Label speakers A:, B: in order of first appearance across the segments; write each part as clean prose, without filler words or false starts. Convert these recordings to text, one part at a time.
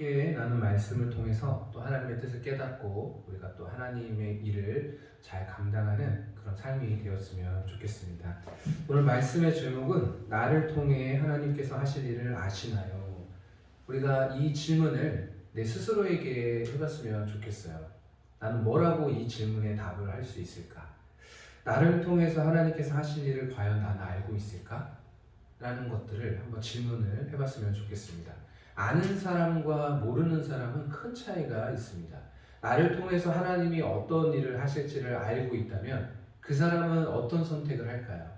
A: 함께 나눈 말씀을 통해서 또 하나님의 뜻을 깨닫고 우리가 또 하나님의 일을 잘 감당하는 그런 삶이 되었으면 좋겠습니다. 오늘 말씀의 제목은 나를 통해 하나님께서 하실 일을 아시나요? 우리가 이 질문을 내 스스로에게 해봤으면 좋겠어요. 나는 뭐라고 이 질문에 답을 할 수 있을까? 나를 통해서 하나님께서 하실 일을 과연 나는 알고 있을까? 라는 것들을 한번 질문을 해봤으면 좋겠습니다. 아는 사람과 모르는 사람은 큰 차이가 있습니다. 나를 통해서 하나님이 어떤 일을 하실지를 알고 있다면 그 사람은 어떤 선택을 할까요?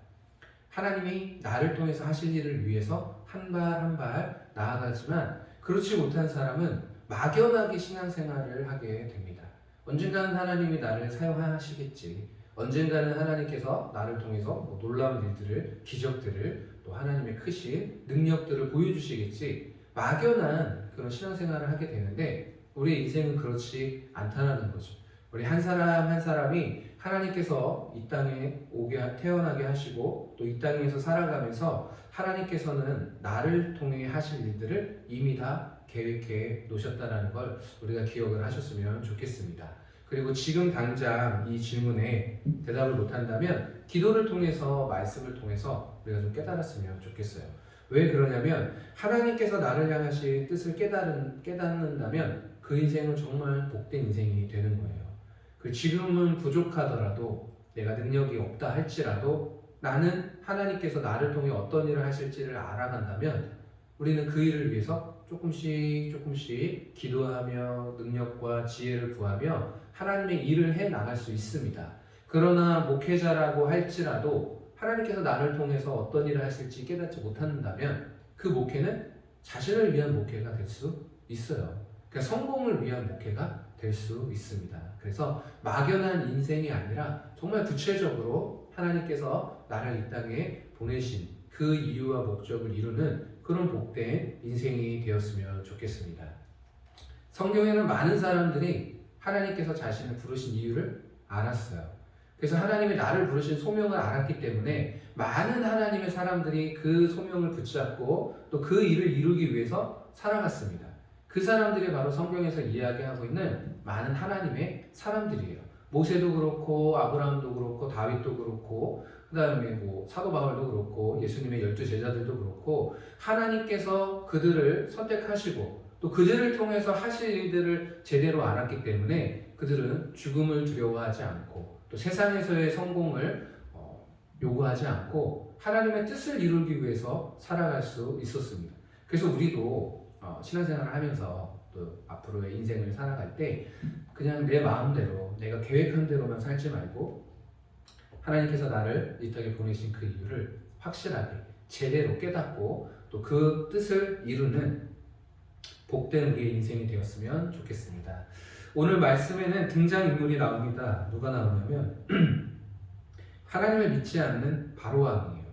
A: 하나님이 나를 통해서 하실 일을 위해서 한 발 한 발 나아가지만 그렇지 못한 사람은 막연하게 신앙생활을 하게 됩니다. 언젠가는 하나님이 나를 사용하시겠지. 언젠가는 하나님께서 나를 통해서 놀라운 일들을, 기적들을, 또 하나님의 크신 능력들을 보여주시겠지. 막연한 그런 신앙생활을 하게 되는데 우리의 인생은 그렇지 않다는 거죠. 우리 한 사람 한 사람이 하나님께서 이 땅에 태어나게 하시고 또 이 땅에서 살아가면서 하나님께서는 나를 통해 하실 일들을 이미 다 계획해 놓으셨다는 걸 우리가 기억을 하셨으면 좋겠습니다. 그리고 지금 당장 이 질문에 대답을 못한다면 기도를 통해서 말씀을 통해서 우리가 좀 깨달았으면 좋겠어요. 왜 그러냐면 하나님께서 나를 향하신 뜻을 깨닫는다면 그 인생은 정말 복된 인생이 되는 거예요. 지금은 부족하더라도 내가 능력이 없다 할지라도 나는 하나님께서 나를 통해 어떤 일을 하실지를 알아간다면 우리는 그 일을 위해서 조금씩 기도하며 능력과 지혜를 구하며 하나님의 일을 해 나갈 수 있습니다. 그러나 목회자라고 할지라도 하나님께서 나를 통해서 어떤 일을 하실지 깨닫지 못한다면 그 목회는 자신을 위한 목회가 될 수 있어요. 그러니까 성공을 위한 목회가 될 수 있습니다. 그래서 막연한 인생이 아니라 정말 구체적으로 하나님께서 나를 이 땅에 보내신 그 이유와 목적을 이루는 그런 복된 인생이 되었으면 좋겠습니다. 성경에는 많은 사람들이 하나님께서 자신을 부르신 이유를 알았어요. 그래서 하나님이 나를 부르신 소명을 알았기 때문에 많은 하나님의 사람들이 그 소명을 붙잡고 또 그 일을 이루기 위해서 살아갔습니다. 그 사람들이 바로 성경에서 이야기하고 있는 많은 하나님의 사람들이에요. 모세도 그렇고 아브라함도 그렇고 다윗도 그렇고 그 다음에 사도 바울도 그렇고 예수님의 12제자들도 그렇고 하나님께서 그들을 선택하시고 또 그들을 통해서 하실 일들을 제대로 알았기 때문에 그들은 죽음을 두려워하지 않고 또 세상에서의 성공을 요구하지 않고 하나님의 뜻을 이루기 위해서 살아갈 수 있었습니다. 그래서 우리도 신앙생활을 하면서 또 앞으로의 인생을 살아갈 때 그냥 내 마음대로 내가 계획한 대로만 살지 말고 하나님께서 나를 이 땅에 보내신 그 이유를 확실하게 제대로 깨닫고 또 그 뜻을 이루는 복된 우리의 인생이 되었으면 좋겠습니다. 오늘 말씀에는 등장인물이 나옵니다. 누가 나오냐면 하나님을 믿지 않는 바로왕이에요.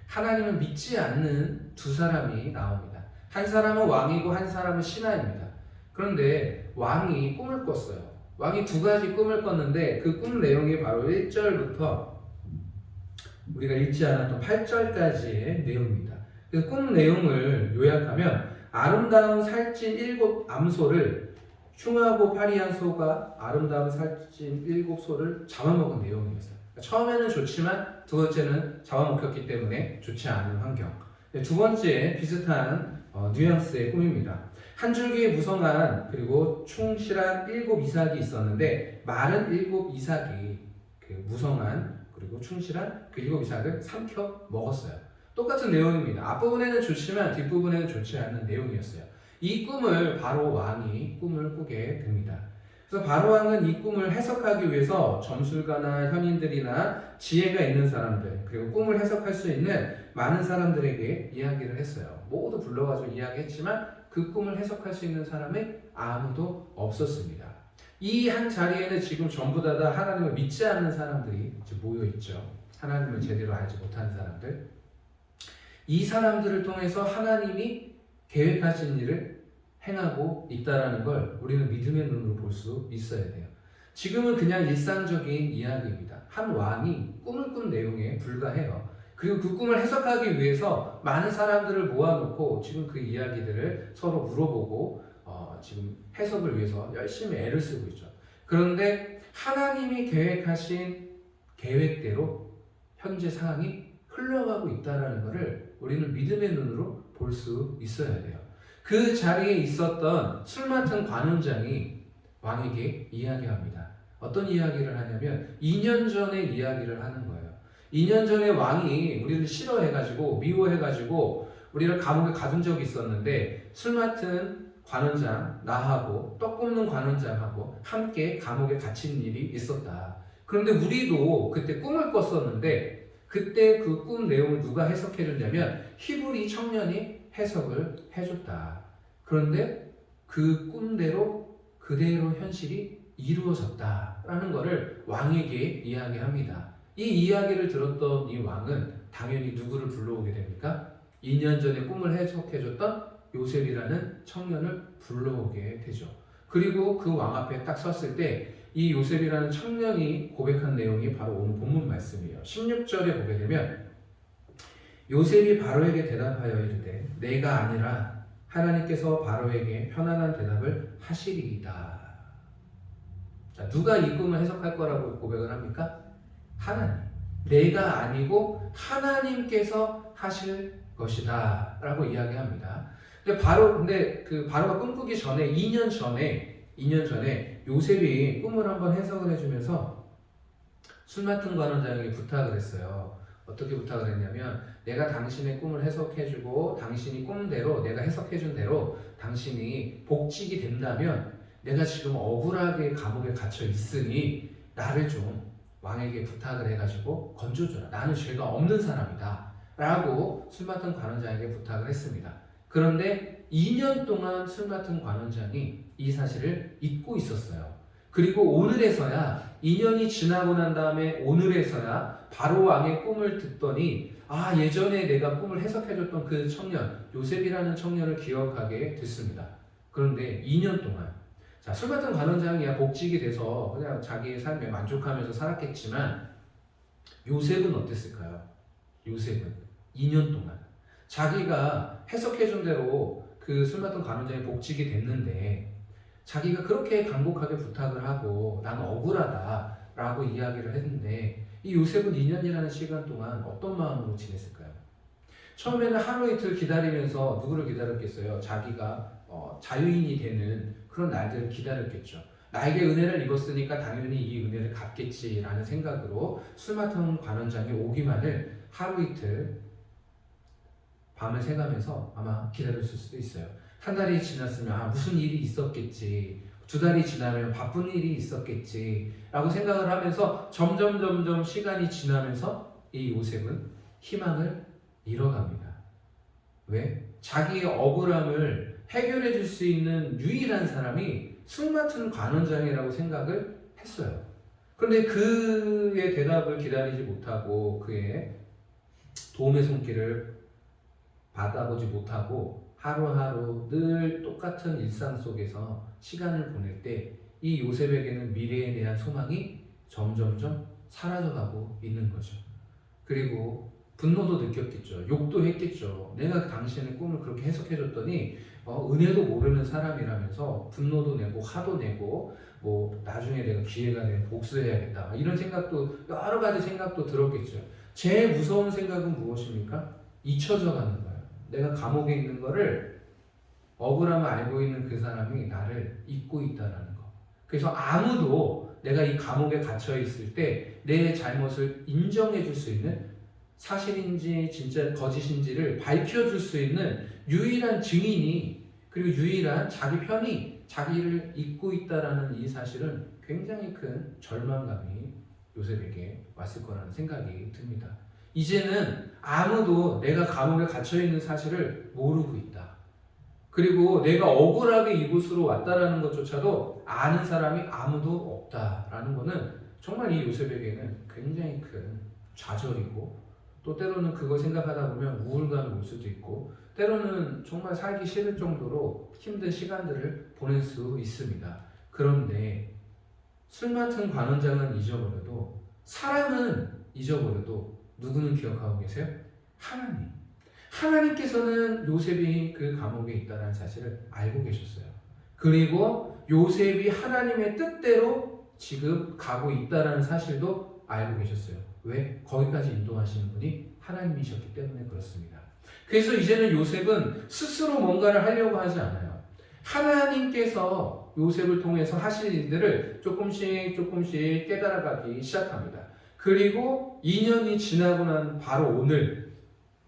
A: 하나님을 믿지 않는 두 사람이 나옵니다. 한 사람은 왕이고 한 사람은 신하입니다. 그런데 왕이 꿈을 꿨어요. 왕이 두 가지 꿈을 꿨는데 그 꿈 내용이 바로 1절부터 우리가 읽지 않았던 8절까지의 내용입니다. 그 꿈 내용을 요약하면 아름다운 살찐 7 암소를 흉하고 파리한 소가 아름다운 살찐 7 소를 잡아먹은 내용이었어요. 처음에는 좋지만 두 번째는 잡아먹혔기 때문에 좋지 않은 환경. 두 번째 비슷한 뉘앙스의 꿈입니다. 한 줄기의 무성한 그리고 충실한 7 이삭이 있었는데 마른 7 이삭이 그 무성한 그리고 충실한 그 7 이삭을 삼켜 먹었어요. 똑같은 내용입니다. 앞부분에는 좋지만 뒷부분에는 좋지 않은 내용이었어요. 이 꿈을 바로 왕이 꿈을 꾸게 됩니다. 그래서 바로 왕은 이 꿈을 해석하기 위해서 점술가나 현인들이나 지혜가 있는 사람들 그리고 꿈을 해석할 수 있는 많은 사람들에게 이야기를 했어요. 모두 불러가지고 이야기했지만 그 꿈을 해석할 수 있는 사람이 아무도 없었습니다. 이 한 자리에는 지금 전부 다 하나님을 믿지 않는 사람들이 모여 있죠. 하나님을 제대로 알지 못하는 사람들. 이 사람들을 통해서 하나님이 계획하신 일을 행하고 있다는 걸 우리는 믿음의 눈으로 볼 수 있어야 돼요. 지금은 그냥 일상적인 이야기입니다. 한 왕이 꿈을 꾼 내용에 불과해요. 그리고 그 꿈을 해석하기 위해서 많은 사람들을 모아놓고 지금 그 이야기들을 서로 물어보고 지금 해석을 위해서 열심히 애를 쓰고 있죠. 그런데 하나님이 계획하신 계획대로 현재 상황이 흘러가고 있다는 것을 우리는 믿음의 눈으로 볼 수 있어야 돼요. 그 자리에 있었던 술 맡은 관원장이 왕에게 이야기합니다. 어떤 이야기를 하냐면 2년 전의 이야기를 하는 거예요. 2년 전에 왕이 우리를 싫어해가지고 미워해가지고 우리를 감옥에 가둔 적이 있었는데 술 맡은 관원장 나하고 떡 굽는 관원장하고 함께 감옥에 갇힌 일이 있었다. 그런데 우리도 그때 꿈을 꿨었는데 그때 그 꿈 내용을 누가 해석해 줬냐면 히브리 청년이 해석을 해줬다. 그런데 그 꿈대로 그대로 현실이 이루어졌다라는 것을 왕에게 이야기합니다. 이 이야기를 들었던 이 왕은 당연히 누구를 불러오게 됩니까? 2년 전에 꿈을 해석해줬던 요셉이라는 청년을 불러오게 되죠. 그리고 그 왕 앞에 딱 섰을 때 이 요셉이라는 청년이 고백한 내용이 바로 오늘 본문 말씀이에요. 16절에 보게 되면 요셉이 바로에게 대답하여 이르되 내가 아니라 하나님께서 바로에게 편안한 대답을 하시리이다. 자, 누가 이 꿈을 해석할 거라고 고백을 합니까? 하나님. 내가 아니고 하나님께서 하실 것이다 라고 이야기합니다. 근데 그 바로가 꿈꾸기 전에 2년 전에 요셉이 꿈을 한번 해석을 해주면서 술 맡은 관원장에게 부탁을 했어요. 어떻게 부탁을 했냐면 내가 당신의 꿈을 해석해주고 당신이 꿈대로 내가 해석해준 대로 당신이 복직이 된다면 내가 지금 억울하게 감옥에 갇혀 있으니 나를 좀 왕에게 부탁을 해가지고 건져줘라. 나는 죄가 없는 사람이다 라고 술 맡은 관원장에게 부탁을 했습니다. 그런데 2년 동안 술 맡은 관원장이 이 사실을 잊고 있었어요. 그리고 오늘에서야 2년이 지나고 난 다음에 오늘에서야 바로 왕의 꿈을 듣더니 예전에 내가 꿈을 해석해줬던 그 청년 요셉이라는 청년을 기억하게 됐습니다. 그런데 2년 동안 술 맡은 관원장이야 복직이 돼서 그냥 자기의 삶에 만족하면서 살았겠지만 요셉은 어땠을까요? 요셉은 2년 동안 자기가 해석해준 대로 그 술 맡은 관원장이 복직이 됐는데 자기가 그렇게 간곡하게 부탁을 하고 난 억울하다 라고 이야기를 했는데 이 요셉은 2년이라는 시간 동안 어떤 마음으로 지냈을까요? 처음에는 하루 이틀 기다리면서 누구를 기다렸겠어요? 자기가 자유인이 되는 그런 날들을 기다렸겠죠. 나에게 은혜를 입었으니까 당연히 이 은혜를 갚겠지라는 생각으로 술 맡은 관원장이 오기만을 하루 이틀 밤을 새가면서 아마 기다렸을 수도 있어요. 한 달이 지났으면 무슨 일이 있었겠지, 2달이 지나면 바쁜 일이 있었겠지 라고 생각을 하면서 점점 시간이 지나면서 이 요셉은 희망을 잃어갑니다. 왜? 자기의 억울함을 해결해 줄 수 있는 유일한 사람이 술 맡은 관원장이라고 생각을 했어요. 그런데 그의 대답을 기다리지 못하고 그의 도움의 손길을 받아보지 못하고 하루하루 늘 똑같은 일상 속에서 시간을 보낼 때 이 요셉에게는 미래에 대한 소망이 점점점 사라져가고 있는 거죠. 그리고 분노도 느꼈겠죠. 욕도 했겠죠. 내가 당신의 꿈을 그렇게 해석해줬더니 은혜도 모르는 사람이라면서 분노도 내고 화도 내고 나중에 내가 기회가 되면 복수해야겠다 이런 생각도 여러 가지 생각도 들었겠죠. 제일 무서운 생각은 무엇입니까? 잊혀져 가는 거예요. 내가 감옥에 있는 거를 억울함을 알고 있는 그 사람이 나를 잊고 있다는 거. 그래서 아무도 내가 이 감옥에 갇혀 있을 때 내 잘못을 인정해 줄 수 있는 사실인지 진짜 거짓인지를 밝혀줄 수 있는 유일한 증인이 그리고 유일한 자기 편이 자기를 잊고 있다라는 이 사실은 굉장히 큰 절망감이 요셉에게 왔을 거라는 생각이 듭니다. 이제는 아무도 내가 감옥에 갇혀있는 사실을 모르고 있다. 그리고 내가 억울하게 이곳으로 왔다라는 것조차도 아는 사람이 아무도 없다라는 것은 정말 이 요셉에게는 굉장히 큰 좌절이고 또 때로는 그걸 생각하다 보면 우울감이 올 수도 있고 때로는 정말 살기 싫을 정도로 힘든 시간들을 보낼 수 있습니다. 그런데 술 맡은 관원장은 잊어버려도 사람은 잊어버려도 누구는 기억하고 계세요? 하나님께서는 요셉이 그 감옥에 있다는 사실을 알고 계셨어요. 그리고 요셉이 하나님의 뜻대로 지금 가고 있다는 사실도 알고 계셨어요. 왜? 거기까지 인도하시는 분이 하나님이셨기 때문에 그렇습니다. 그래서 이제는 요셉은 스스로 뭔가를 하려고 하지 않아요. 하나님께서 요셉을 통해서 하실 일들을 조금씩 깨달아가기 시작합니다. 그리고 2년이 지나고 난 바로 오늘,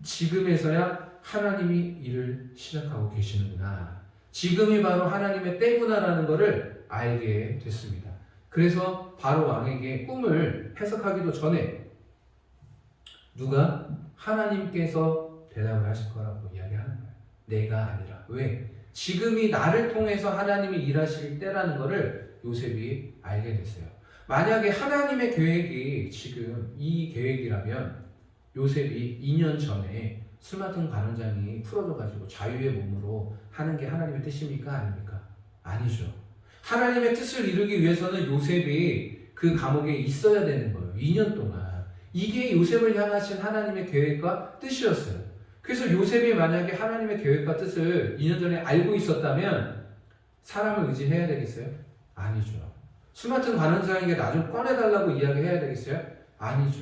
A: 지금에서야 하나님이 일을 시작하고 계시는구나. 지금이 바로 하나님의 때구나라는 것을 알게 됐습니다. 그래서 바로 왕에게 꿈을 해석하기도 전에 누가? 하나님께서 대답을 하실 거라고 이야기하는 거예요. 내가 아니라. 왜? 지금이 나를 통해서 하나님이 일하실 때라는 것을 요셉이 알게 됐어요. 만약에 하나님의 계획이 지금 이 계획이라면 요셉이 2년 전에 술 맡은 관원장이 풀어져가지고 자유의 몸으로 하는 게 하나님의 뜻입니까? 아닙니까? 아니죠. 하나님의 뜻을 이루기 위해서는 요셉이 그 감옥에 있어야 되는 거예요. 2년 동안. 이게 요셉을 향하신 하나님의 계획과 뜻이었어요. 그래서 요셉이 만약에 하나님의 계획과 뜻을 2년 전에 알고 있었다면 사람을 의지해야 되겠어요? 아니죠. 술 맡은 관원장에게 나 좀 꺼내달라고 이야기해야 되겠어요? 아니죠.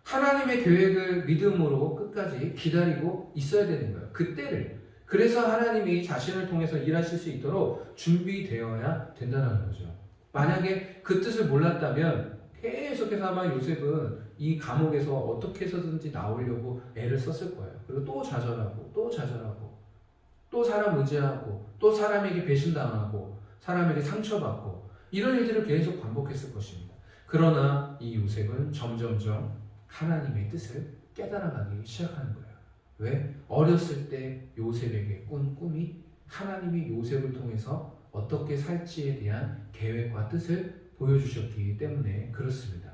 A: 하나님의 계획을 믿음으로 끝까지 기다리고 있어야 되는 거예요. 그때를. 그래서 하나님이 자신을 통해서 일하실 수 있도록 준비되어야 된다는 거죠. 만약에 그 뜻을 몰랐다면 계속해서 아마 요셉은 이 감옥에서 어떻게 해서든지 나오려고 애를 썼을 거예요. 그리고 또 좌절하고 또 사람 의지하고 또 사람에게 배신당하고 사람에게 상처받고 이런 일들을 계속 반복했을 것입니다. 그러나 이 요셉은 점점점 하나님의 뜻을 깨달아가기 시작하는 거예요. 왜? 어렸을 때 요셉에게 꾼 꿈이 하나님이 요셉을 통해서 어떻게 살지에 대한 계획과 뜻을 보여주셨기 때문에 그렇습니다.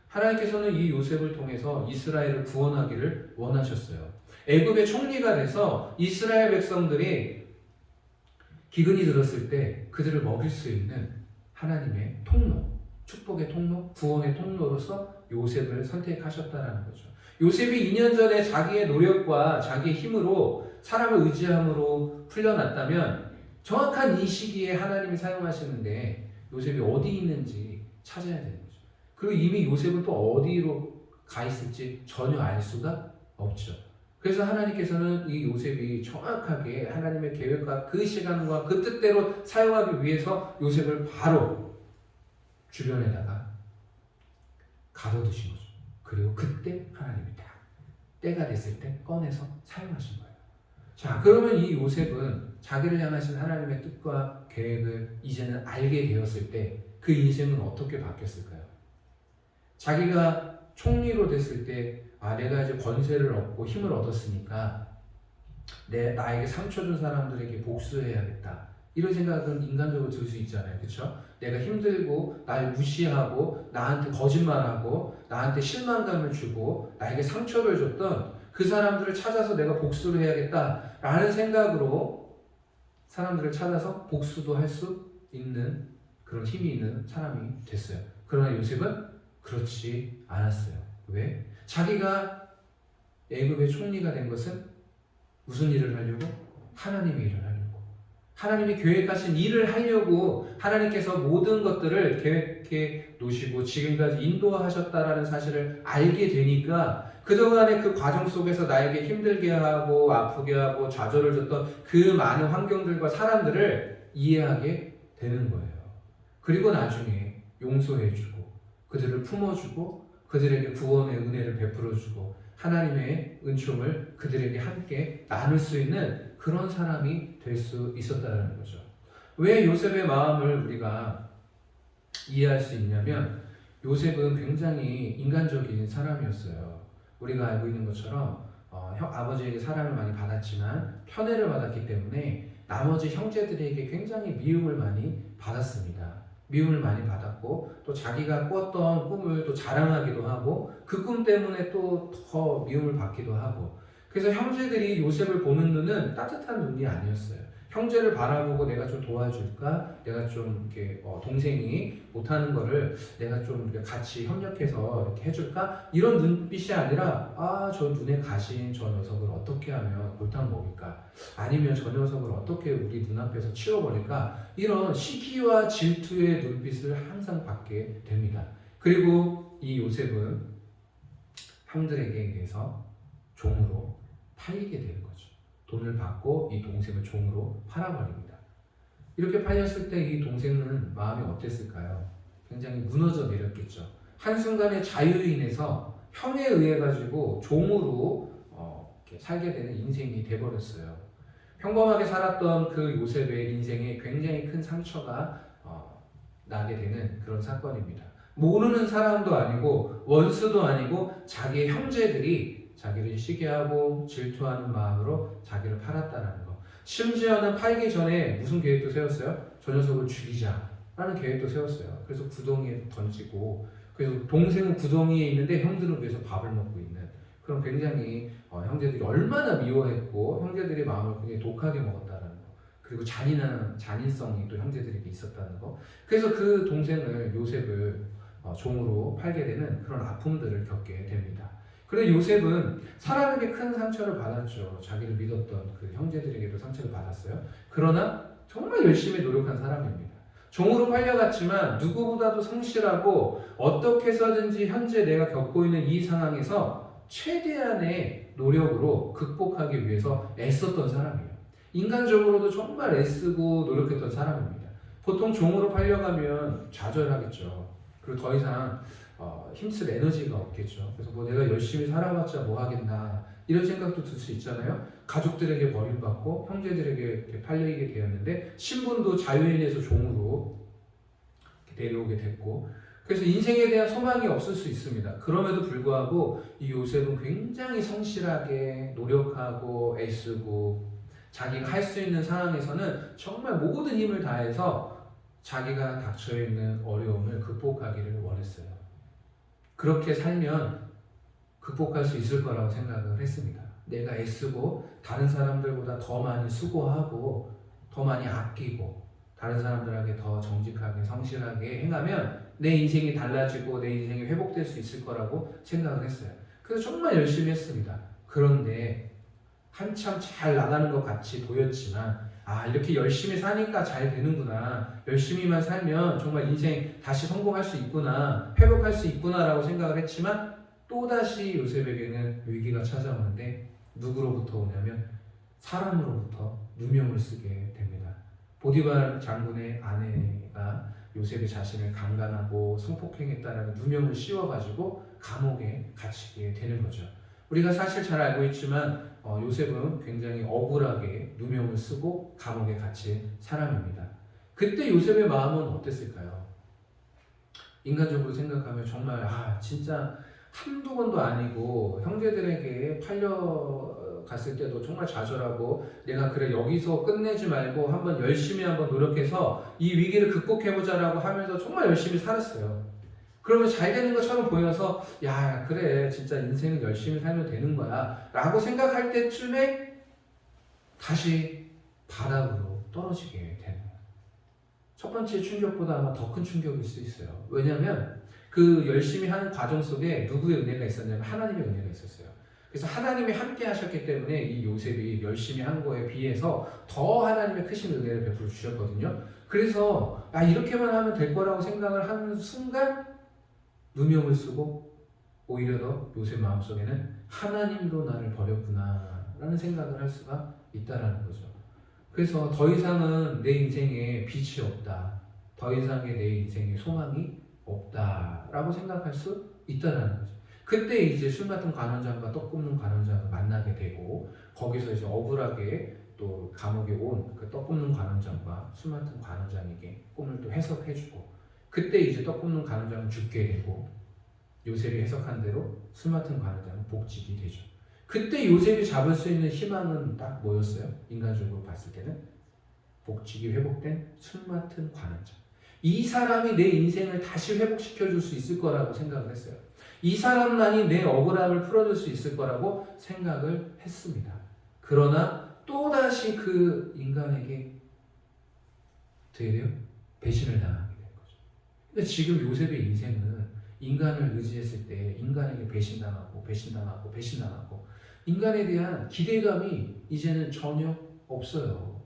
A: 하나님께서는 이 요셉을 통해서 이스라엘을 구원하기를 원하셨어요. 애굽의 총리가 돼서 이스라엘 백성들이 기근이 들었을 때 그들을 먹일 수 있는 하나님의 통로, 축복의 통로, 구원의 통로로서 요셉을 선택하셨다는 거죠. 요셉이 2년 전에 자기의 노력과 자기의 힘으로 사람을 의지함으로 풀려났다면 정확한 이 시기에 하나님이 사용하시는데 요셉이 어디 있는지 찾아야 되는 거죠. 그리고 이미 요셉은 또 어디로 가 있을지 전혀 알 수가 없죠. 그래서 하나님께서는 이 요셉이 정확하게 하나님의 계획과 그 시간과 그 뜻대로 사용하기 위해서 요셉을 바로 주변에다가 가둬두신 거죠. 그리고 그때 하나님이 딱 때가 됐을 때 꺼내서 사용하신 거예요. 자, 그러면 이 요셉은 자기를 향하신 하나님의 뜻과 계획을 이제는 알게 되었을 때 그 인생은 어떻게 바뀌었을까요? 자기가 총리로 됐을 때 내가 이제 권세를 얻고 힘을 얻었으니까 나에게 상처 준 사람들에게 복수해야겠다. 이런 생각은 인간적으로 들 수 있잖아요. 그렇죠? 내가 힘들고 날 무시하고 나한테 거짓말하고 나한테 실망감을 주고 나에게 상처를 줬던 그 사람들을 찾아서 내가 복수를 해야겠다라는 생각으로 사람들을 찾아서 복수도 할 수 있는 그런 힘이 있는 사람이 됐어요. 그러나 요셉은 그렇지 않았어요. 왜? 자기가 애굽의 총리가 된 것은 무슨 일을 하려고? 하나님의 일을 하려고. 하나님이 계획하신 일을 하려고 하나님께서 모든 것들을 계획해 놓으시고 지금까지 인도하셨다라는 사실을 알게 되니까 그동안의 그 과정 속에서 나에게 힘들게 하고 아프게 하고 좌절을 줬던 그 많은 환경들과 사람들을 이해하게 되는 거예요. 그리고 나중에 용서해주고 그들을 품어주고 그들에게 구원의 은혜를 베풀어주고 하나님의 은총을 그들에게 함께 나눌 수 있는 그런 사람이 될 수 있었다는 거죠. 왜 요셉의 마음을 우리가 이해할 수 있냐면 요셉은 굉장히 인간적인 사람이었어요. 우리가 알고 있는 것처럼 아버지에게 사랑을 많이 받았지만 편애를 받았기 때문에 나머지 형제들에게 굉장히 미움을 많이 받았습니다. 미움을 많이 받았고 또 자기가 꿨던 꿈을 또 자랑하기도 하고 그 꿈 때문에 또 더 미움을 받기도 하고 그래서 형제들이 요셉을 보는 눈은 따뜻한 눈이 아니었어요. 형제를 바라보고 내가 좀 도와줄까? 내가 좀 이렇게 동생이 못하는 거를 내가 좀 이렇게 같이 협력해서 이렇게 해줄까? 이런 눈빛이 아니라 저 눈에 가신 저 녀석을 어떻게 하면 골탕 먹일까? 아니면 저 녀석을 어떻게 우리 눈앞에서 치워버릴까? 이런 시기와 질투의 눈빛을 항상 받게 됩니다. 그리고 이 요셉은 형들에게 의해서 종으로 팔리게 되는 거죠. 돈을 받고 이 동생을 종으로 팔아버립니다. 이렇게 팔렸을 때 이 동생은 마음이 어땠을까요? 굉장히 무너져 내렸겠죠. 한순간에 자유로 인해서 형에 의해 가지고 종으로 이렇게 살게 되는 인생이 돼버렸어요. 평범하게 살았던 그 요셉의 인생에 굉장히 큰 상처가 나게 되는 그런 사건입니다. 모르는 사람도 아니고 원수도 아니고 자기의 형제들이 자기를 시기하고 질투하는 마음으로 자기를 팔았다는 거. 심지어는 팔기 전에 무슨 계획도 세웠어요? 저 녀석을 죽이자라는 계획도 세웠어요. 그래서 구덩이에 던지고, 그래서 동생은 구덩이에 있는데 형들은 위에서 밥을 먹고 있는 그런 굉장히 형제들이 얼마나 미워했고 형제들의 마음을 굉장히 독하게 먹었다는 거. 그리고 잔인성이 또 형제들에게 있었다는 거. 그래서 그 동생을 요셉을 종으로 팔게 되는 그런 아픔들을 겪게 됩니다. 그런데 요셉은 사람에게 큰 상처를 받았죠. 자기를 믿었던 그 형제들에게도 상처를 받았어요. 그러나 정말 열심히 노력한 사람입니다. 종으로 팔려갔지만 누구보다도 성실하고 어떻게 해서든지 현재 내가 겪고 있는 이 상황에서 최대한의 노력으로 극복하기 위해서 애썼던 사람이에요. 인간적으로도 정말 애쓰고 노력했던 사람입니다. 보통 종으로 팔려가면 좌절하겠죠. 그리고 더 이상 힘쓸 에너지가 없겠죠. 그래서 뭐 내가 열심히 살아봤자 뭐 하겠나 이런 생각도 들 수 있잖아요. 가족들에게 버림받고 형제들에게 이렇게 팔리게 되었는데 신분도 자유인에서 종으로 내려오게 됐고, 그래서 인생에 대한 소망이 없을 수 있습니다. 그럼에도 불구하고 이 요셉은 굉장히 성실하게 노력하고 애쓰고 자기가 할 수 있는 상황에서는 정말 모든 힘을 다해서 자기가 닥쳐있는 어려움을 극복하기를 원했어요. 그렇게 살면 극복할 수 있을 거라고 생각을 했습니다. 내가 애쓰고 다른 사람들보다 더 많이 수고하고 더 많이 아끼고 다른 사람들에게 더 정직하게 성실하게 행하면 내 인생이 달라지고 내 인생이 회복될 수 있을 거라고 생각을 했어요. 그래서 정말 열심히 했습니다. 그런데 한참 잘 나가는 것 같이 보였지만 이렇게 열심히 사니까 잘 되는구나, 열심히만 살면 정말 인생 다시 성공할 수 있구나, 회복할 수 있구나라고 생각을 했지만 또다시 요셉에게는 위기가 찾아오는데 누구로부터 오냐면 사람으로부터 누명을 쓰게 됩니다. 보디발 장군의 아내가 요셉의 자신을 강간하고 성폭행했다라는 누명을 씌워가지고 감옥에 갇히게 되는 거죠. 우리가 사실 잘 알고 있지만 요셉은 굉장히 억울하게 누명을 쓰고 감옥에 갇힌 사람입니다. 그때 요셉의 마음은 어땠을까요? 인간적으로 생각하면 정말 진짜 한두 번도 아니고 형제들에게 팔려갔을 때도 정말 좌절하고 내가 그래 여기서 끝내지 말고 한번 열심히 한번 노력해서 이 위기를 극복해보자라고 하면서 정말 열심히 살았어요. 그러면 잘 되는 것처럼 보여서 그래 진짜 인생은 열심히 살면 되는 거야 라고 생각할 때쯤에 다시 바닥으로 떨어지게 되는 거예요. 첫 번째 충격보다 아마 더 큰 충격일 수 있어요. 왜냐하면 그 열심히 하는 과정 속에 누구의 은혜가 있었냐면 하나님의 은혜가 있었어요. 그래서 하나님이 함께 하셨기 때문에 이 요셉이 열심히 한 거에 비해서 더 하나님의 크신 은혜를 베풀어 주셨거든요. 그래서 이렇게만 하면 될 거라고 생각을 하는 순간 누명을 쓰고 오히려 더 요셉 마음속에는 하나님도 나를 버렸구나 라는 생각을 할 수가 있다라는 거죠. 그래서 더 이상은 내 인생에 빛이 없다, 더 이상의 내 인생에 소망이 없다 라고 생각할 수 있다라는 거죠. 그때 이제 술 맡은 관원장과 떡 굽는 관원장을 만나게 되고 거기서 이제 억울하게 또 감옥에 온 그 떡 굽는 관원장과 술 맡은 관원장에게 꿈을 또 해석해주고, 그때 이제 떡 굽는 관원장은 죽게 되고 요셉이 해석한 대로 술 맡은 관원장은 복직이 되죠. 그때 요셉이 잡을 수 있는 희망은 딱 뭐였어요? 인간적으로 봤을 때는 복직이 회복된 술 맡은 관원장. 이 사람이 내 인생을 다시 회복시켜 줄 수 있을 거라고 생각을 했어요. 이 사람만이 내 억울함을 풀어줄 수 있을 거라고 생각을 했습니다. 그러나 또다시 그 인간에게 어떻게 돼요? 배신을 당하게 된 거죠. 그러니까 지금 요셉의 인생은 인간을 의지했을 때 인간에게 배신당하고 배신당하고 배신당하고 인간에 대한 기대감이 이제는 전혀 없어요.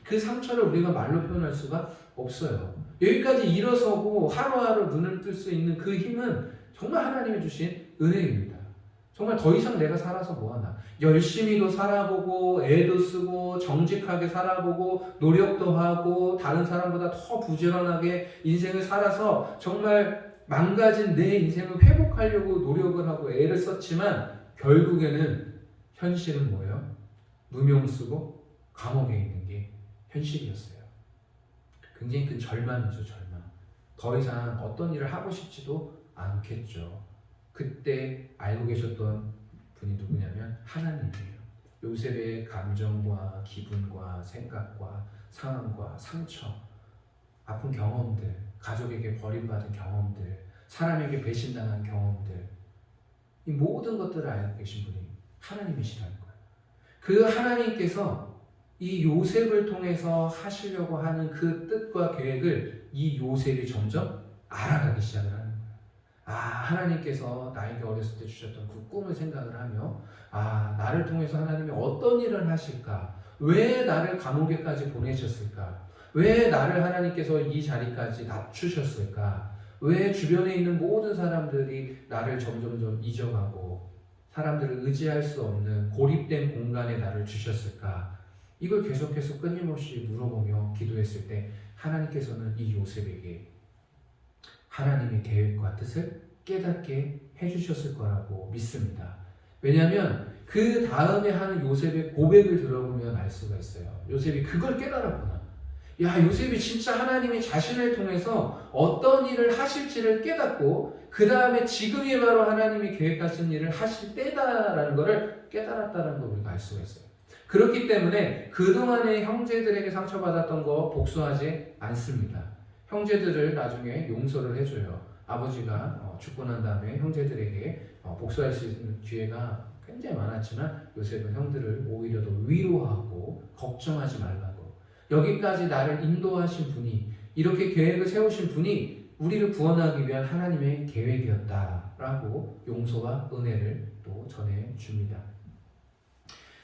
A: 그 상처를 우리가 말로 표현할 수가 없어요. 여기까지 일어서고 하루하루 눈을 뜰 수 있는 그 힘은 정말 하나님이 주신 은혜입니다. 정말 더 이상 내가 살아서 뭐하나. 열심히도 살아보고 애도 쓰고 정직하게 살아보고 노력도 하고 다른 사람보다 더 부지런하게 인생을 살아서 정말 망가진 내 인생을 회복하려고 노력을 하고 애를 썼지만 결국에는 현실은 뭐예요? 누명 쓰고 감옥에 있는 게 현실이었어요. 굉장히 큰 절망이죠, 절망. 더 이상 어떤 일을 하고 싶지도 않겠죠. 그때 알고 계셨던 분이 누구냐면 하나님이에요. 요셉의 감정과 기분과 생각과 상황과 상처, 아픈 경험들, 가족에게 버림받은 경험들, 사람에게 배신당한 경험들, 이 모든 것들을 알고 계신 분이 하나님이시라는 거예요. 그 하나님께서 이 요셉을 통해서 하시려고 하는 그 뜻과 계획을 이 요셉이 점점 알아가기 시작을 하는 거예요. 하나님께서 나에게 어렸을 때 주셨던 그 꿈을 생각을 하며 나를 통해서 하나님이 어떤 일을 하실까? 왜 나를 감옥에까지 보내셨을까? 왜 나를 하나님께서 이 자리까지 낮추셨을까? 왜 주변에 있는 모든 사람들이 나를 점점점 잊어가고 사람들을 의지할 수 없는 고립된 공간에 나를 주셨을까? 이걸 계속해서 끊임없이 물어보며 기도했을 때 하나님께서는 이 요셉에게 하나님의 계획과 뜻을 깨닫게 해주셨을 거라고 믿습니다. 왜냐하면 그 다음에 하는 요셉의 고백을 들어보면 알 수가 있어요. 요셉이 그걸 깨달았구나. 요셉이 진짜 하나님이 자신을 통해서 어떤 일을 하실지를 깨닫고 그 다음에 지금이 바로 하나님이 계획하신 일을 하실 때다라는 것을 깨달았다는 걸 우리가 알 수가 있어요. 그렇기 때문에 그동안에 형제들에게 상처받았던 거 복수하지 않습니다. 형제들을 나중에 용서를 해줘요. 아버지가 죽고 난 다음에 형제들에게 복수할 수 있는 기회가 굉장히 많았지만 요셉은 형들을 오히려 더 위로하고 걱정하지 말라고, 여기까지 나를 인도하신 분이, 이렇게 계획을 세우신 분이 우리를 구원하기 위한 하나님의 계획이었다라고 용서와 은혜를 또 전해줍니다.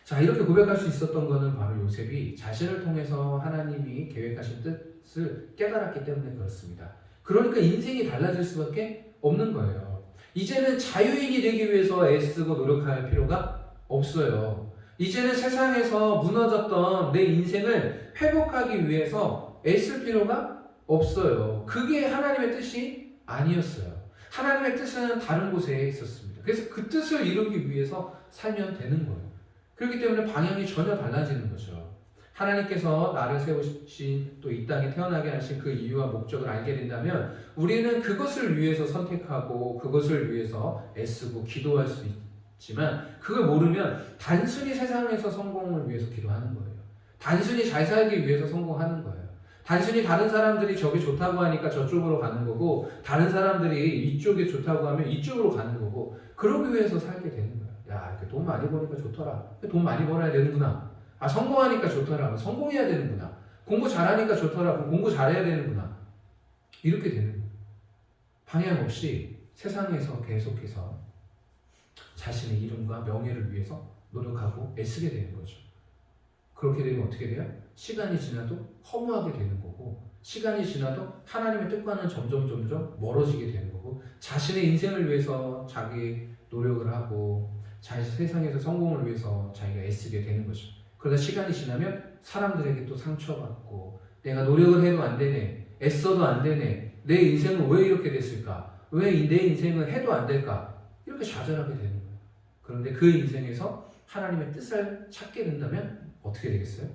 A: 자, 이렇게 고백할 수 있었던 것은 바로 요셉이 자신을 통해서 하나님이 계획하신 뜻을 깨달았기 때문에 그렇습니다. 그러니까 인생이 달라질 수밖에 없는 거예요. 이제는 자유인이 되기 위해서 애쓰고 노력할 필요가 없어요. 이제는 세상에서 무너졌던 내 인생을 회복하기 위해서 애쓸 필요가 없어요. 그게 하나님의 뜻이 아니었어요. 하나님의 뜻은 다른 곳에 있었습니다. 그래서 그 뜻을 이루기 위해서 살면 되는 거예요. 그렇기 때문에 방향이 전혀 달라지는 거죠. 하나님께서 나를 세우신 또 이 땅에 태어나게 하신 그 이유와 목적을 알게 된다면 우리는 그것을 위해서 선택하고 그것을 위해서 애쓰고 기도할 수 있지만, 그걸 모르면 단순히 세상에서 성공을 위해서 기도하는 거예요. 단순히 잘 살기 위해서 성공하는 거예요. 단순히 다른 사람들이 저게 좋다고 하니까 저쪽으로 가는 거고, 다른 사람들이 이쪽에 좋다고 하면 이쪽으로 가는 거고, 그러기 위해서 살게 되는 거예요. 이렇게 돈 많이 버니까 좋더라. 돈 많이 벌어야 되는구나. 성공하니까 좋더라. 성공해야 되는구나. 공부 잘하니까 좋더라. 공부 잘해야 되는구나. 이렇게 되는 거예요. 방향 없이 세상에서 계속해서 자신의 이름과 명예를 위해서 노력하고 애쓰게 되는 거죠. 그렇게 되면 어떻게 돼요? 시간이 지나도 허무하게 되는 거고, 시간이 지나도 하나님의 뜻과는 점점 멀어지게 되는 거고, 자신의 인생을 위해서 자기 노력을 하고 자기 세상에서 성공을 위해서 자기가 애쓰게 되는 거죠. 그러다 시간이 지나면 사람들에게 또 상처받고, 내가 노력을 해도 안 되네, 애써도 안 되네, 내 인생은 왜 이렇게 됐을까, 왜 내 인생은 해도 안 될까, 이렇게 좌절하게 되는 거예요. 그런데 그 인생에서 하나님의 뜻을 찾게 된다면 어떻게 되겠어요?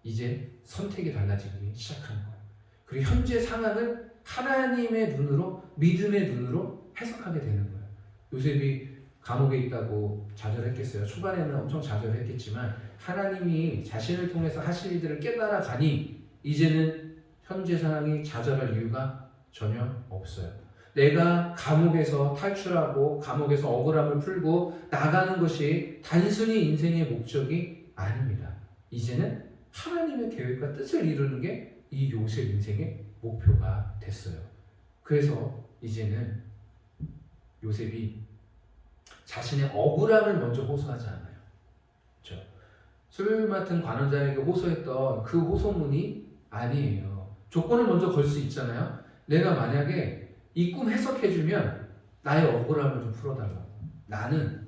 A: 이제 선택이 달라지기 시작하는 거예요. 그리고 현재 상황을 하나님의 눈으로, 믿음의 눈으로 해석하게 되는 거예요. 요셉이 감옥에 있다고 좌절했겠어요? 초반에는 엄청 좌절했겠지만 하나님이 자신을 통해서 하실 일들을 깨달아 가니 이제는 현재 상황이 좌절할 이유가 전혀 없어요. 내가 감옥에서 탈출하고 감옥에서 억울함을 풀고 나가는 것이 단순히 인생의 목적이 아닙니다. 이제는 하나님의 계획과 뜻을 이루는 게 이 요셉 인생의 목표가 됐어요. 그래서 이제는 요셉이 자신의 억울함을 먼저 호소하지 않아요. 그렇죠? 술 맡은 관원장에게 호소했던 그 호소문이 아니에요. 조건을 먼저 걸 수 있잖아요. 내가 만약에 이 꿈 해석해주면 나의 억울함을 좀 풀어달라고. 나는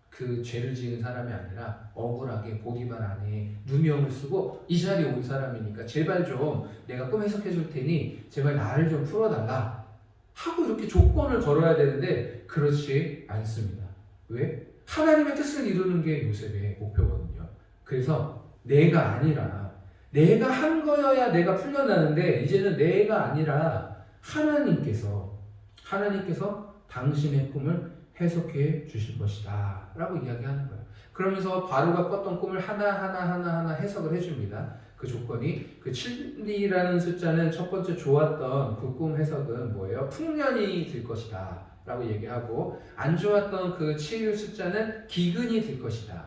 A: 그 죄를 지은 사람이 아니라 억울하게 보디발 안에 누명을 쓰고 이 자리에 온 사람이니까 제발 좀 내가 꿈 해석해 줄 테니 제발 나를 좀 풀어달라 하고 이렇게 조건을 걸어야 되는데 그렇지 않습니다. 왜? 하나님의 뜻을 이루는 게 요셉의 목표거든요. 그래서 내가 아니라 내가 한 거여야 내가 풀려나는데 이제는 내가 아니라 하나님께서 당신의 꿈을 해석해 주실 것이다 라고 이야기하는 거예요. 그러면서 바로가 꿨던 꿈을 하나하나 해석을 해줍니다. 그 조건이 그 7이라는 숫자는 첫 번째 좋았던 그 꿈 해석은 뭐예요? 풍년이 될 것이다 라고 얘기하고, 안 좋았던 그 7 숫자는 기근이 될 것이다.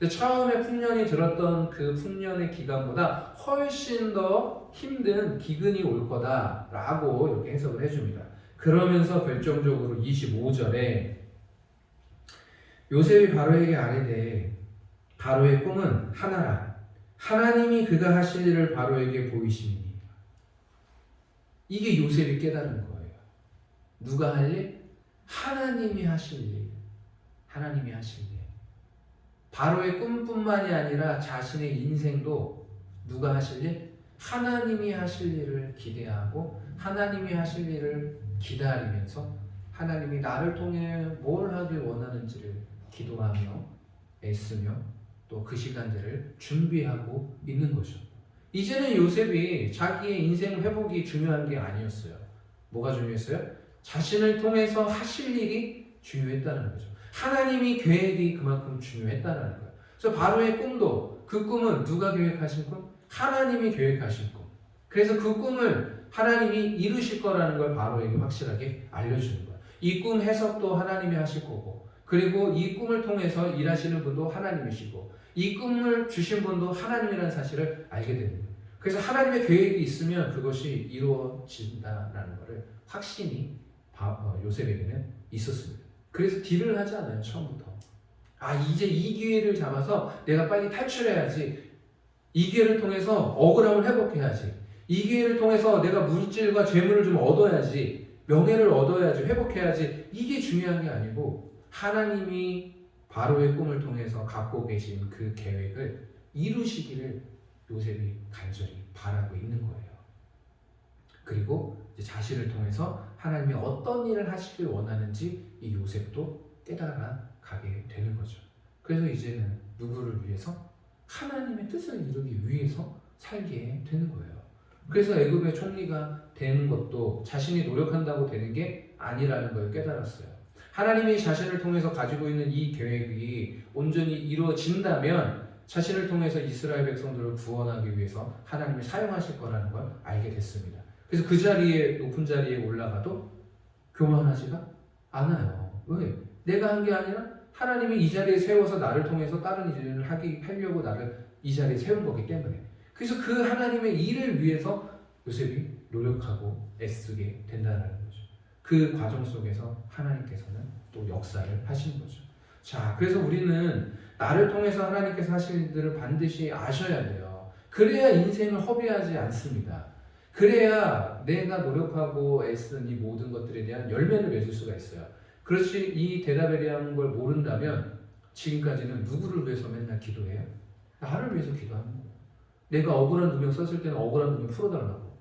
A: 처음에 풍년이 들었던 그 풍년의 기간보다 훨씬 더 힘든 기근이 올 거다 라고 이렇게 해석을 해줍니다. 그러면서 결정적으로 25절에 요셉이 바로에게 아뢰되 바로의 꿈은 하나라. 하나님이 그가 하실 일을 바로에게 보이시니. 이게 요셉이 깨달은 거예요. 누가 할 일? 하나님이 하실 일. 하나님이 하실 일. 바로의 꿈뿐만이 아니라 자신의 인생도 누가 하실 일? 하나님이 하실 일을 기대하고 하나님이 하실 일을 기다리면서 하나님이 나를 통해 뭘 하길 원하는지를 기도하며 애쓰며 또 그 시간들을 준비하고 있는 거죠. 이제는 요셉이 자기의 인생 회복이 중요한 게 아니었어요. 뭐가 중요했어요? 자신을 통해서 하실 일이 중요했다는 거죠. 하나님이 계획이 그만큼 중요했다는 거예요. 그래서 바로의 꿈도, 그 꿈은 누가 계획하신 꿈? 하나님이 계획하신 꿈. 그래서 그 꿈을 하나님이 이루실 거라는 걸 바로에게 확실하게 알려주는 거예요. 이 꿈 해석도 하나님이 하실 거고, 그리고 이 꿈을 통해서 일하시는 분도 하나님이시고, 이 꿈을 주신 분도 하나님이라는 사실을 알게 되는 거예요. 그래서 하나님의 계획이 있으면 그것이 이루어진다라는 것을 확신이 요셉에게는 있었습니다. 그래서 딜을 하지 않아요, 처음부터. 이제 이 기회를 잡아서 내가 빨리 탈출해야지. 이 기회를 통해서 억울함을 회복해야지. 이 기회를 통해서 내가 물질과 재물을 좀 얻어야지. 명예를 얻어야지. 회복해야지. 이게 중요한 게 아니고 하나님이 바로의 꿈을 통해서 갖고 계신 그 계획을 이루시기를 요셉이 간절히 바라고 있는 거예요. 그리고 이제 자신을 통해서 하나님이 어떤 일을 하시길 원하는지 이 요셉도 깨달아 가게 되는 거죠. 그래서 이제는 누구를 위해서? 하나님의 뜻을 이루기 위해서 살게 되는 거예요. 그래서 애굽의 총리가 되는 것도 자신이 노력한다고 되는 게 아니라는 걸 깨달았어요. 하나님이 자신을 통해서 가지고 있는 이 계획이 온전히 이루어진다면 자신을 통해서 이스라엘 백성들을 구원하기 위해서 하나님이 사용하실 거라는 걸 알게 됐습니다. 그래서 그 자리에, 높은 자리에 올라가도 교만하지가 않아요. 왜? 내가 한 게 아니라 하나님이 이 자리에 세워서 나를 통해서 다른 일을 하려고 나를 이 자리에 세운 거기 때문에. 그래서 그 하나님의 일을 위해서 요셉이 노력하고 애쓰게 된다는 거죠. 그 과정 속에서 하나님께서는 또 역사를 하신 거죠. 자, 그래서 우리는 나를 통해서 하나님께서 하실 일들을 반드시 아셔야 돼요. 그래야 인생을 허비하지 않습니다. 그래야 내가 노력하고 애쓴 이 모든 것들에 대한 열매를 맺을 수가 있어요. 그렇지, 이 대답에 대한 걸 모른다면 지금까지는 누구를 위해서 맨날 기도해요? 나를 위해서 기도하는 거예요. 내가 억울한 누명 썼을 때는 억울한 누명 풀어달라고.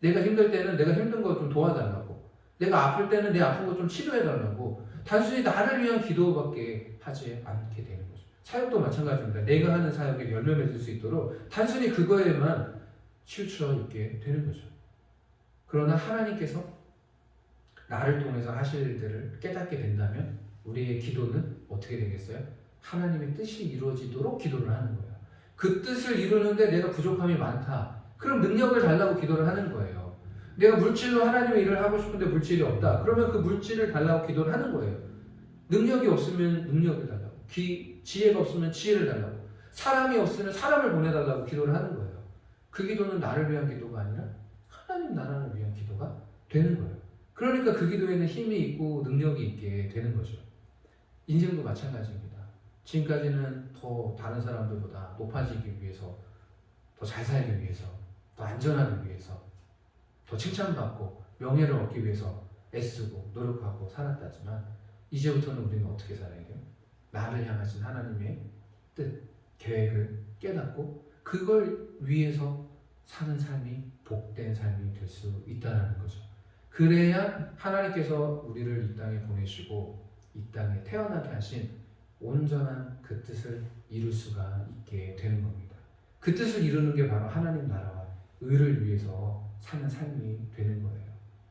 A: 내가 힘들 때는 내가 힘든 거 좀 도와달라고. 내가 아플 때는 내 아픈 거 좀 치료해달라고. 단순히 나를 위한 기도밖에 하지 않게 되는 거죠. 사역도 마찬가지입니다. 내가 하는 사역에 열매 맺을 수 있도록 단순히 그거에만 치우쳐 있게 되는 거죠. 그러나 하나님께서 나를 통해서 하실 일들을 깨닫게 된다면 우리의 기도는 어떻게 되겠어요? 하나님의 뜻이 이루어지도록 기도를 하는 거예요. 그 뜻을 이루는데 내가 부족함이 많다. 그럼 능력을 달라고 기도를 하는 거예요. 내가 물질로 하나님의 일을 하고 싶은데 물질이 없다. 그러면 그 물질을 달라고 기도를 하는 거예요. 능력이 없으면 능력을 달라고. 지혜가 없으면 지혜를 달라고. 사람이 없으면 사람을 보내달라고 기도를 하는 거예요. 그 기도는 나를 위한 기도가 아니라 하나님 나라를 위한 기도가 되는 거예요. 그러니까 그 기도에는 힘이 있고 능력이 있게 되는 거죠. 인생도 마찬가지입니다. 지금까지는 더 다른 사람들보다 높아지기 위해서, 더 잘 살기 위해서, 더 안전하기 위해서, 더 칭찬받고 명예를 얻기 위해서 애쓰고 노력하고 살았다지만 이제부터는 우리는 어떻게 살아야 돼요? 나를 향하신 하나님의 뜻, 계획을 깨닫고 그걸 위해서 사는 삶이 복된 삶이 될 수 있다는 거죠. 그래야 하나님께서 우리를 이 땅에 보내시고 이 땅에 태어나게 하신 온전한 그 뜻을 이룰 수가 있게 되는 겁니다. 그 뜻을 이루는 게 바로 하나님 나라와 의를 위해서 사는 삶이 되는 거예요.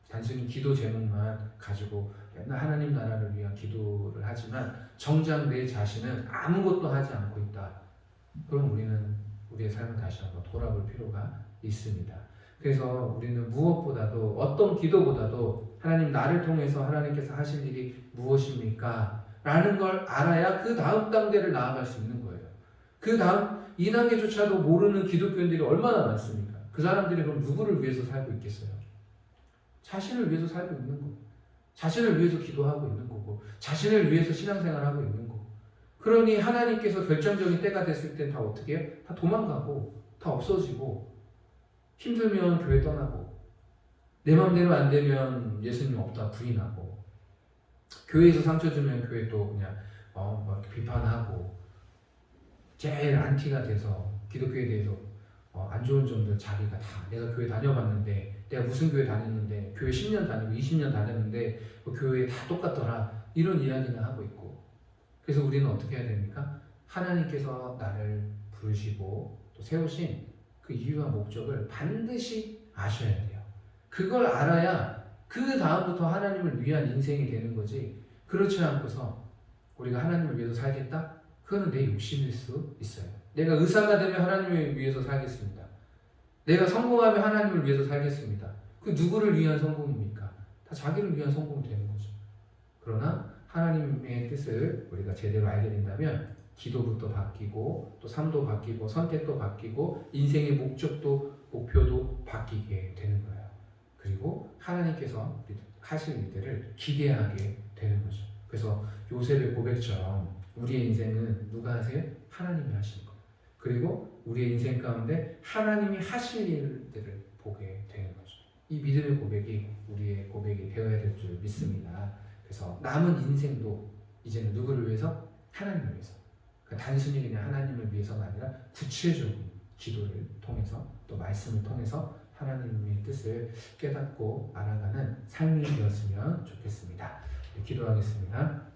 A: 단순히 기도 제목만 가지고 맨날 하나님 나라를 위한 기도를 하지만 정작 내 자신은 아무것도 하지 않고 있다. 그럼 우리는 우리의 삶을 다시 한번 돌아볼 필요가 있습니다. 그래서 우리는 무엇보다도 어떤 기도보다도 하나님 나를 통해서 하나님께서 하실 일이 무엇입니까? 라는 걸 알아야 그 다음 단계를 나아갈 수 있는 거예요. 그 다음 2단계조차도 모르는 기독교인들이 얼마나 많습니까? 그 사람들이 그럼 누구를 위해서 살고 있겠어요? 자신을 위해서 살고 있는 거고, 자신을 위해서 기도하고 있는 거고, 자신을 위해서 신앙생활하고 있는 거고. 그러니 하나님께서 결정적인 때가 됐을 땐 다 어떻게 해요? 다 도망가고, 다 없어지고, 힘들면 교회 떠나고, 내 마음대로 안 되면 예수님 없다 부인하고, 교회에서 상처 주면 교회 또 그냥 막 비판하고, 제일 안티가 돼서 기독교에 대해서 안 좋은 점들 자기가 다 내가 교회 다녀봤는데 내가 무슨 교회 다녔는데 교회 10년 다니고 20년 다녔는데 교회 다 똑같더라 이런 이야기는 하고 있고. 그래서 우리는 어떻게 해야 됩니까? 하나님께서 나를 부르시고 또 세우신 그 이유와 목적을 반드시 아셔야 돼요. 그걸 알아야 그 다음부터 하나님을 위한 인생이 되는 거지. 그렇지 않고서 우리가 하나님을 위해서 살겠다? 그거는 내 욕심일 수 있어요. 내가 의사가 되면 하나님을 위해서 살겠습니다. 내가 성공하면 하나님을 위해서 살겠습니다. 그 누구를 위한 성공입니까? 다 자기를 위한 성공이 되는 거죠. 그러나 하나님의 뜻을 우리가 제대로 알게 된다면 기도부터 바뀌고 또 삶도 바뀌고 선택도 바뀌고 인생의 목적도 목표도 바뀌게 되는 거예요. 그리고 하나님께서 하실 일들을 기대하게 되는 거죠. 그래서 요셉의 고백처럼 우리의 인생은 누가 하세요? 하나님이 하시는 거예요. 그리고 우리의 인생 가운데 하나님이 하실 일들을 보게 되는 거죠. 이 믿음의 고백이 우리의 고백이 되어야 될 줄 믿습니다. 그래서 남은 인생도 이제는 누구를 위해서? 하나님을 위해서. 그러니까 단순히 그냥 하나님을 위해서가 아니라 구체적인 기도를 통해서 또 말씀을 통해서 하나님의 뜻을 깨닫고 알아가는 삶이 되었으면 좋겠습니다. 기도하겠습니다.